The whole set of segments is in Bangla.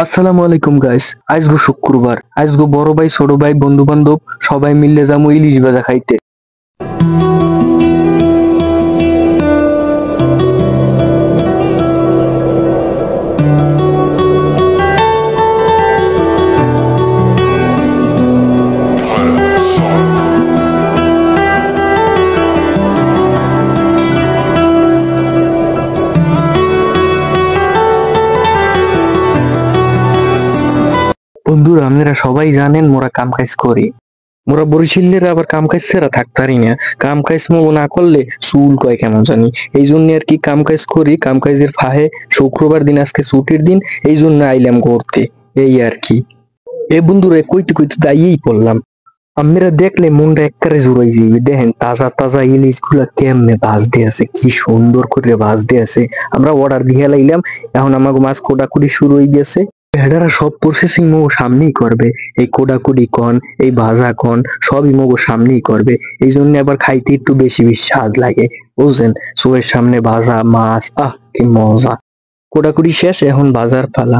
আসসালামু আলাইকুম গাইস। আজগো শুক্রবার, আজগো বড় ভাই ছোট ভাই বন্ধু বান্ধব সবাই মিললে যাবো ইলিশ ভাজা খাইতে। বন্ধুরা আপনারা সবাই জানেন মোরা কাম কাজ করি, মোরা বরিশালের আবার কাম কাজ ছাড়া থাকতারি না। কাম কাজ না করলে চুল কয় কেমন জানি, এই জন্য আর কি কাম কাজ করি। কাম কাজের ফাহে শুক্রবার দিন আজকে ছুটির দিন, এই জন্য আইলাম ঘুরতে, এই আর কি। এ বন্ধুরা কইতে কইতে দাইয়েই পড়লাম। আপনারা দেখলে মনটা একবারে জুড়াই যাবে। দেখেন তাজা তাজা ইলিশ গুলা কেমনে ভাজতে আছে, কি সুন্দর করে ভাজতে আছে। আমরা অর্ডার দিয়ে লাইলাম, এখন আমাকে মাছ কোটাকুটি শুরু হয়ে গেছে। ভেড়ারা সব প্রসেসিং মগো সামনেই করবে, এই কোডাকুডি কন, এই ভাজা কন, সবই মগো সামনেই করবে। এই জন্য আবার খাইতে একটু বেশি বেশি স্বাদ লাগে, বুঝছেন। চোখের সামনে ভাজা মাছ, আহ কি মজা। কোটাকুটি শেষ, এখন বাজার পালা।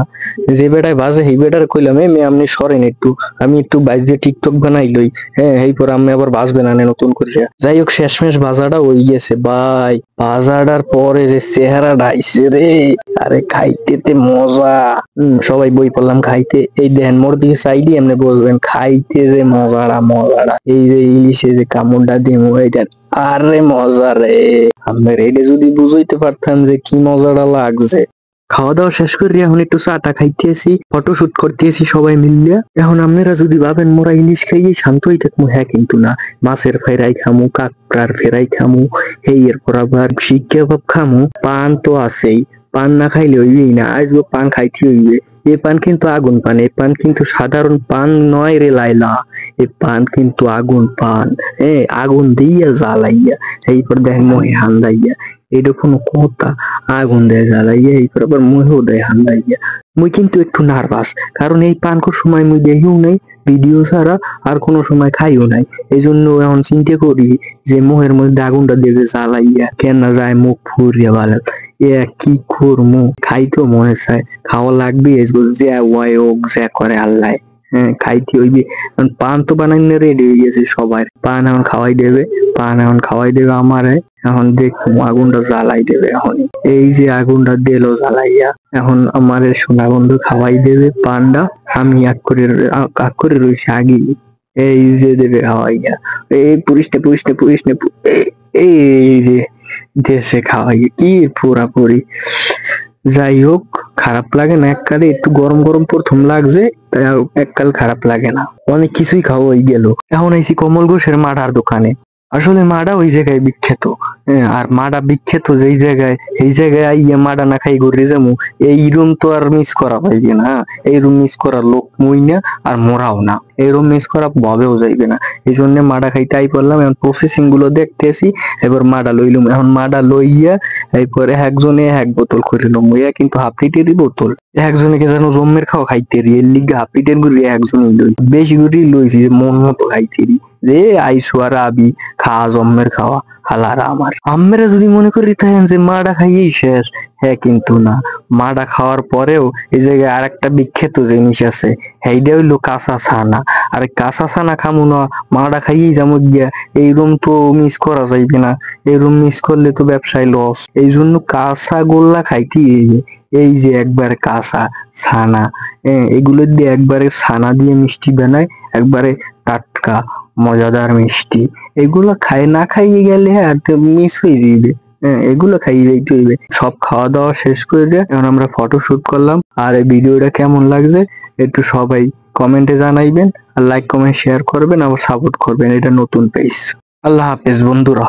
যে বেটায় বাজে সেই বেটার কইলাম, এ মেয়ে আপনি সরেন একটু, আমি একটু বাইরে টিকটক বানাই লই। হ্যাঁ, এই পর আমি আবার বাজবেন আনে নতুন করে। যাই হোক শেষমেশ বাজারটা হয়ে গেছে ভাই। বাজারটার পরে যে চেহারাটা আইছে রে, আরে খাইতে মজা। সবাই বই পড়লাম খাইতে। এই দেখেন মোর দিকে সাইডি এমনি বলবেন, খাইতে যে মজাটা। এই যে ইলিশে যে কামড়টা দিমু এইটা, আরে মজা রে। আমরা এটা যদি বুঝাইতে পারতাম যে কি মজাটা লাগছে। খাওয়া দাওয়া শেষ করে এখন একটু চাটা খাইতেছি, ফটো শুট করতেছি সবাই মিলিয়ে। এখন আপনারা যদি ভাবেন মোরা ইলিশ খাইয়ে শান্তই থাকবো, হ্যাঁ কিন্তু না। মাছের ফেরাই খামু, কাঁকড়ার ফেরাই খামু, এই এরপর আবার শিক কাবাব খামু, পান তো আছেই। পান না খাইলে হইবেই না, আজকে পান খাইতে হইবে। এ পান কিন্তু আগুন পান, এ পান কিন্তু সাধারণ পান নয় রে লাইলা। এ পান কিন্তু আগুন পান, আগুন দিয়া জ্বালাইয়া এইপর দেখেন মহে হান্দাইয়া। এটা কোনো কথা? আগুন দেয় জ্বালাইয়া এইপর আবার মহেও দেয় হান্দাইয়া। মুই কিন্তু একটু নার্ভাস, কারণ এই পানকর সময় মুই দেখিও নাই ভিডিও ছাড়া, আর কোনো সময় খাইও নাই। এই জন্য এখন চিন্তা করি যে মোহের মধ্যে আগুনটা দেবে জ্বালাইয়া কেন না যায় মুখ ফুরিয়া ভালো। কি করমু, খাইতেও মনে চায়, খাওয়া লাগবে। যা ওয়াই হোক যা করে আল্লাহ, খাইতে হইবে। পান তো বানাইনে রেডি হয়ে গেছে সবাই, পান এখন খাওয়াই দেবে, পান এখন খাওয়াই দেবে আমারে। এখন দেখুন আগুনটা জ্বালাই দেবে। এখন এই যে আগুনটা দিল জ্বালাইয়া, এখন আমার সোনা বন্ধু খাওয়াই দেবে পানটা। আমি এক করে রয়েছি আগে, এই যে দেবে খাওয়াইয়া। এই পুরিস নে এই যে দেশে খাওয়াইয়া কি পুরাপুরি। যাই হোক, খারাপ লাগে না এককালে। একটু গরম গরম প্রথম লাগছে, তাই এককাল খারাপ লাগে না। অনেক কিছুই খাওয়া হয়ে গেল। এখন আইছি কমল ঘোষের মাঠার দোকানে। আসলে মাডা ওই জায়গায় বিখ্যাত, আর মাডা বিখ্যাত যেই জায়গায়, এই জায়গায় আইয়া মাডা না খাই ঘুরে যাবো, এই রুম তো আর মিস করা পাইবে না। এই রুম মিস করার লোক মুই না, আর মোরাও না। এই রুম মিস করা ভাবেও যাইবে না। এই জন্য মাডা খাইতে আই পড়লাম। এখন প্রসেসিং গুলো দেখতেছি, এবার মাডা লইলুম। এখন মাডা লইয়া এরপরে একজনে এক বোতল করে লম। ইয়া কিন্তু হাফ লিটারই বোতল। একজনে কে যেন জম্মের খাওয়া খাইতে রি, এর লিগে হাফ লিটার করে একজনই লই, বেশি করে লইছি যে মন মতো খাইতে রি। রে আইসু আর আবি খাওয়া জম্মের খাওয়া হালারা আমার। আমরা যদি মনে করি থাকেন যে মাডা খাইয়েই শেষ, হ্যাঁ কিন্তু না। মাডা খাওয়ার পরেও এই জায়গায় আর একটা বিখ্যাত জিনিস আছে, সেইটা হইলো কাঁচা ছানা। আর কাঁচা ছানা খামু না, মাডা খাইয়েই যাবো গিয়া। এই রুম তো মিস করা যাইবে না, এই রুম মিস করলে তো ব্যবসায় লস। এই জন্য কাঁচা গোল্লা খাইতেই হইবে। এই যে একবারে কাঁচা ছানা, এগুলো দিয়ে একবারে ছানা দিয়ে মিষ্টি বানায়, একবারে টাটকা মজাদার মিষ্টি। এগুলো না খাইয়ে গেলে আর মিস হয়ে যাবে। এগুলো খাইয়ে যাইতে হইবে। সব খাওয়া দাওয়া শেষ করে দিয়ে এখন আমরা ফটো শুট করলাম। আর এই ভিডিওটা কেমন লাগছে একটু সবাই কমেন্টে জানাইবেন, আর লাইক কমেন্ট শেয়ার করবেন, আবার সাপোর্ট করবেন। এটা নতুন পেজ। আল্লাহ হাফেজ বন্ধুরা।